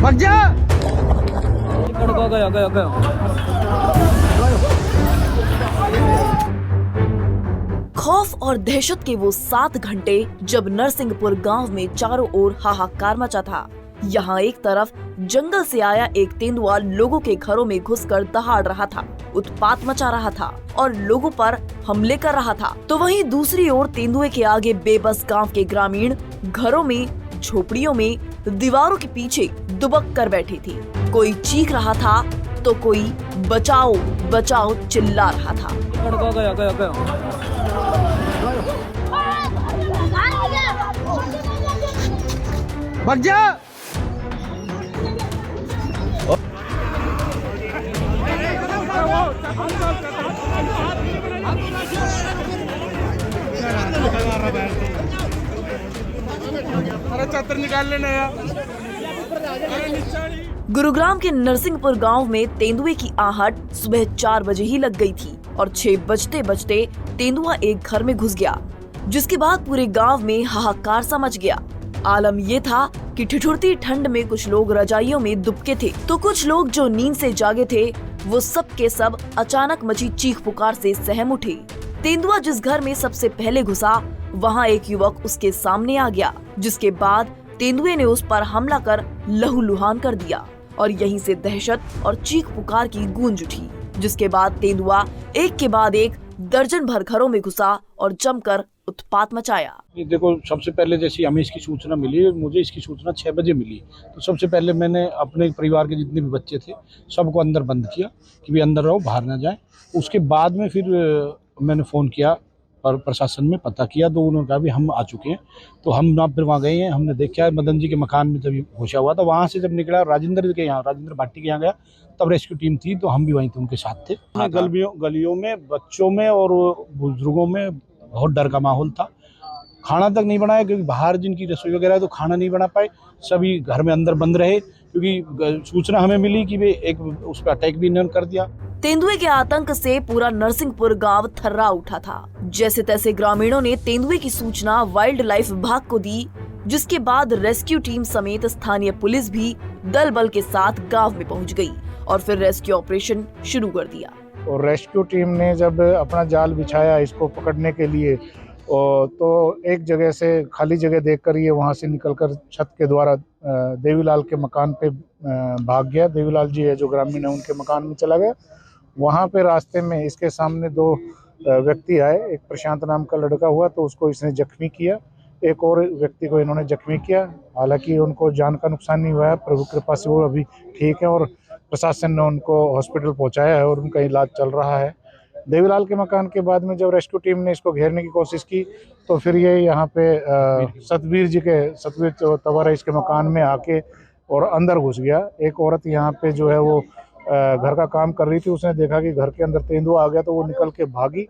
भाग जा। गया। खौफ और दहशत के वो 7 घंटे जब नरसिंहपुर गांव में चारों ओर हाहाकार मचा था। यहाँ एक तरफ जंगल से आया एक तेंदुआ लोगों के घरों में घुसकर दहाड़ रहा था, उत्पात मचा रहा था और लोगों पर हमले कर रहा था, तो वहीं दूसरी ओर तेंदुए के आगे बेबस गांव के ग्रामीण घरों में, झोपड़ियों में, दीवारों के पीछे दुबक कर बैठे थे। कोई चीख रहा था तो कोई बचाओ बचाओ चिल्ला रहा था। गया। भाग जा। अरे छत्र निकाल लेना यार। गुरुग्राम के नरसिंहपुर गांव में तेंदुए की आहट सुबह 4 बजे ही लग गई थी और 6 बजते बजते तेंदुआ एक घर में घुस गया, जिसके बाद पूरे गांव में हाहाकार सा मच गया। आलम ये था कि ठिठुरती ठंड में कुछ लोग रजाइयों में दुबके थे, तो कुछ लोग जो नींद से जागे थे वो सब के सब अचानक मची चीख पुकार से सहम उठे। तेंदुआ जिस घर में सबसे पहले घुसा, वहाँ एक युवक उसके सामने आ गया, जिसके बाद तेंदुए ने उस पर हमला कर लहूलुहान कर दिया और यहीं से दहशत और चीख पुकार की गूंज उठी, जिसके बाद तेंदुआ एक के बाद एक दर्जन भर घरों में घुसा और जमकर उत्पात मचाया। देखो, सबसे पहले जैसी हमें इसकी सूचना मिली, मुझे इसकी सूचना 6 बजे मिली, तो सबसे पहले मैंने अपने परिवार के जितने भी बच्चे थे सबको अंदर बंद किया कि भी अंदर रहो, बाहर ना जाए। उसके बाद में फिर मैंने फ़ोन किया और प्रशासन में पता किया, तो उन्होंने कहा भी हम आ चुके हैं। तो हम ना फिर वहाँ गए हैं, हमने देखा मदन जी के मकान में जब घुसा हुआ था, वहाँ से जब निकला राजेंद्र भाटी के यहाँ गया, तब रेस्क्यू टीम थी, तो हम भी वहीं थे, उनके साथ थे। गलियों में, बच्चों में और बुजुर्गों में बहुत डर का माहौल था। खाना तक नहीं बनाया, क्योंकि बाहर जिनकी रसोई वगैरह है तो खाना नहीं बना पाए, सभी घर में अंदर बंद रहे, क्योंकि सूचना हमें मिली कि वे एक उस पर अटैक भी इन्होंने कर दिया। तेंदुए के आतंक से पूरा नरसिंहपुर गांव थर्रा उठा था। जैसे तैसे ग्रामीणों ने तेंदुए की सूचना वाइल्ड लाइफ विभाग को दी, जिसके बाद रेस्क्यू टीम समेत स्थानीय पुलिस भी दल बल के साथ गांव में पहुंच गई और फिर रेस्क्यू ऑपरेशन शुरू कर दिया। और रेस्क्यू टीम ने जब अपना जाल बिछाया इसको पकड़ने के लिए, तो एक जगह से खाली जगह देखकर ये वहाँ से निकलकर छत के द्वारा देवीलाल के मकान पे भाग गया। देवीलाल जी है जो ग्रामीण है, उनके मकान में चला गया। वहाँ पे रास्ते में इसके सामने 2 व्यक्ति आए, एक प्रशांत नाम का लड़का हुआ, तो उसको इसने जख्मी किया, एक और व्यक्ति को इन्होंने जख्मी किया। हालांकि उनको जान का नुकसान नहीं हुआ है, प्रभु कृपा से वो अभी ठीक है और प्रशासन ने उनको हॉस्पिटल पहुंचाया है और उनका इलाज चल रहा है। देवीलाल के मकान के बाद में जब रेस्क्यू टीम ने इसको घेरने की कोशिश की, तो फिर ये यहाँ पे सतवीर तंवर इसके मकान में आके और अंदर घुस गया। एक औरत यहाँ पे जो है वो घर का काम कर रही थी, उसने देखा कि घर के अंदर तेंदुआ आ गया, तो वो निकल के भागी।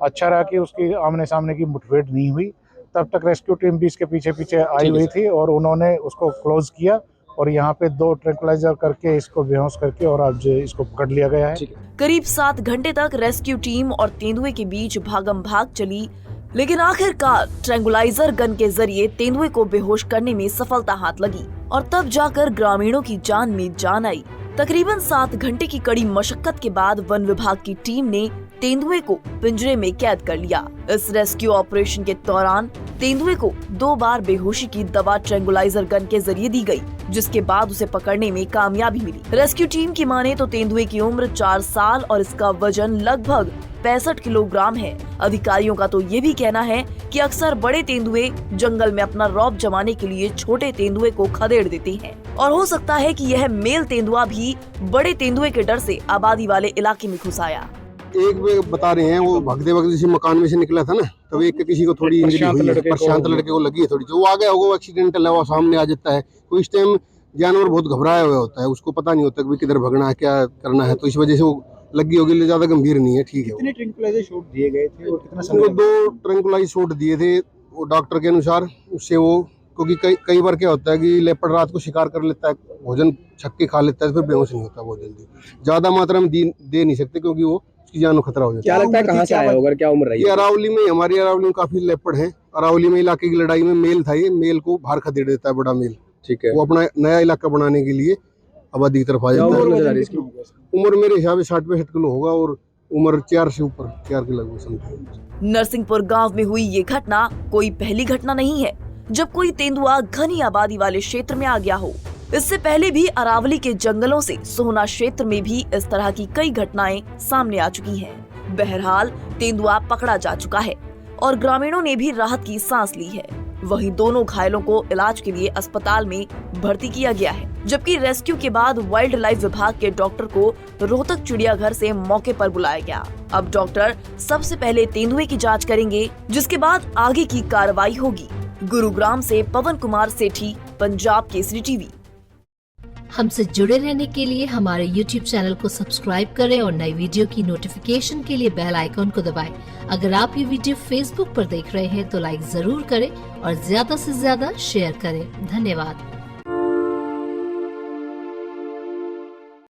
अच्छा रहा कि उसकी आमने सामने की मुठभेड़ नहीं हुई। तब तक रेस्क्यू टीम भी इसके पीछे पीछे आई हुई थी और उन्होंने उसको क्लोज किया और यहाँ पे 2 ट्रैंक्विलाइजर करके इसको बेहोश करके और आज इसको पकड़ लिया गया है। करीब 7 घंटे तक रेस्क्यू टीम और तेंदुए के बीच भागम भाग चली, लेकिन आखिरकार ट्रैंक्विलाइजर गन के जरिए तेंदुए को बेहोश करने में सफलता हाथ लगी और तब जाकर ग्रामीणों की जान में जान आई। तकरीबन 7 घंटे की कड़ी मशक्कत के बाद वन विभाग की टीम ने तेंदुए को पिंजरे में कैद कर लिया। इस रेस्क्यू ऑपरेशन के दौरान तेंदुए को 2 बार बेहोशी की दवा ट्रैंक्विलाइजर गन के जरिए दी गई, जिसके बाद उसे पकड़ने में कामयाबी मिली। रेस्क्यू टीम की माने तो तेंदुए की उम्र 4 साल और इसका वजन लगभग 65 किलोग्राम है। अधिकारियों का तो ये भी कहना है कि अक्सर बड़े तेंदुए जंगल में अपना रौब जमाने के लिए छोटे तेंदुए को खदेड़ देते हैं और हो सकता है कि यह मेल तेंदुआ भी बड़े तेंदुए के डर से आबादी वाले इलाके में घुस आया। एक वे बता रहे हैं, वो भगते वक्त जिस मकान में से निकला था ना, तब एक किसी को थोड़ी इंजरी हुई है, प्रशांत लड़के को लगी है थोड़ी, जो आ गया होगा वो एक्सीडेंटल है, वो सामने आ जाता है। तो इस टाइम जानवर बहुत घबराया हुआ होता है, उसको पता नहीं होता कि किधर भगना है, क्या करना है, तो इस वजह से वो लगी होगी, ज्यादा गंभीर नहीं है, ठीक है। कितने ट्रैंक्विलाइजर शॉट दिए गए थे और कितना उनको 2 ट्रैंक्विलाइजर शॉट दिए थे वो डॉक्टर के अनुसार। उससे वो, क्योंकि कई बार क्या होता है कि लेपर्ड रात को शिकार कर लेता है, भोजन छक्के खा लेता है, तो फिर बेहोश नहीं होता बहुत जल्दी। ज्यादा मात्रा में दे नहीं सकते, क्योंकि वो उसकी जान को खतरा हो जाता है। क्या लगता है कहाँ से आया होगा, क्या उम्र रही है? ये अरावली में, हमारी अरावली में काफी लेपर्ड हैं। अरावली में इलाके की लड़ाई में मेल था, ये मेल को बाहर खदेड़ देता है, बड़ा मेल। ठीक है। वो अपना नया इलाका बनाने के लिए आबादी की तरफ आ क्या जाता उम्र है। नजर आ रही है इसकी? उम्र मेरे हिसाब से 60-65 किलो होगा और उम्र 4 से ऊपर 4 के लगभग समथिंग। नरसिंहपुर गांव में हुई ये घटना कोई पहली घटना नहीं है जब कोई तेंदुआ घनी आबादी वाले क्षेत्र में आ गया हो। इससे पहले भी अरावली के जंगलों से सोहना क्षेत्र में भी इस तरह की कई घटनाएं सामने आ चुकी हैं। बहरहाल तेंदुआ पकड़ा जा चुका है और ग्रामीणों ने भी राहत की सांस ली है। वहीं दोनों घायलों को इलाज के लिए अस्पताल में भर्ती किया गया है, जबकि रेस्क्यू के बाद वाइल्ड लाइफ विभाग के डॉक्टर को रोहतक चिड़ियाघर से मौके पर बुलाया गया। अब डॉक्टर सबसे पहले तेंदुए की जांच करेंगे, जिसके बाद आगे की कार्रवाई होगी। गुरुग्राम से पवन कुमार सेठी, पंजाब केसरी टीवी। हमसे जुड़े रहने के लिए हमारे YouTube चैनल को सब्सक्राइब करें और नई वीडियो की नोटिफिकेशन के लिए बेल आइकॉन को दबाएं। अगर आप ये वीडियो Facebook पर देख रहे हैं तो लाइक जरूर करें और ज्यादा से ज्यादा शेयर करें। धन्यवाद।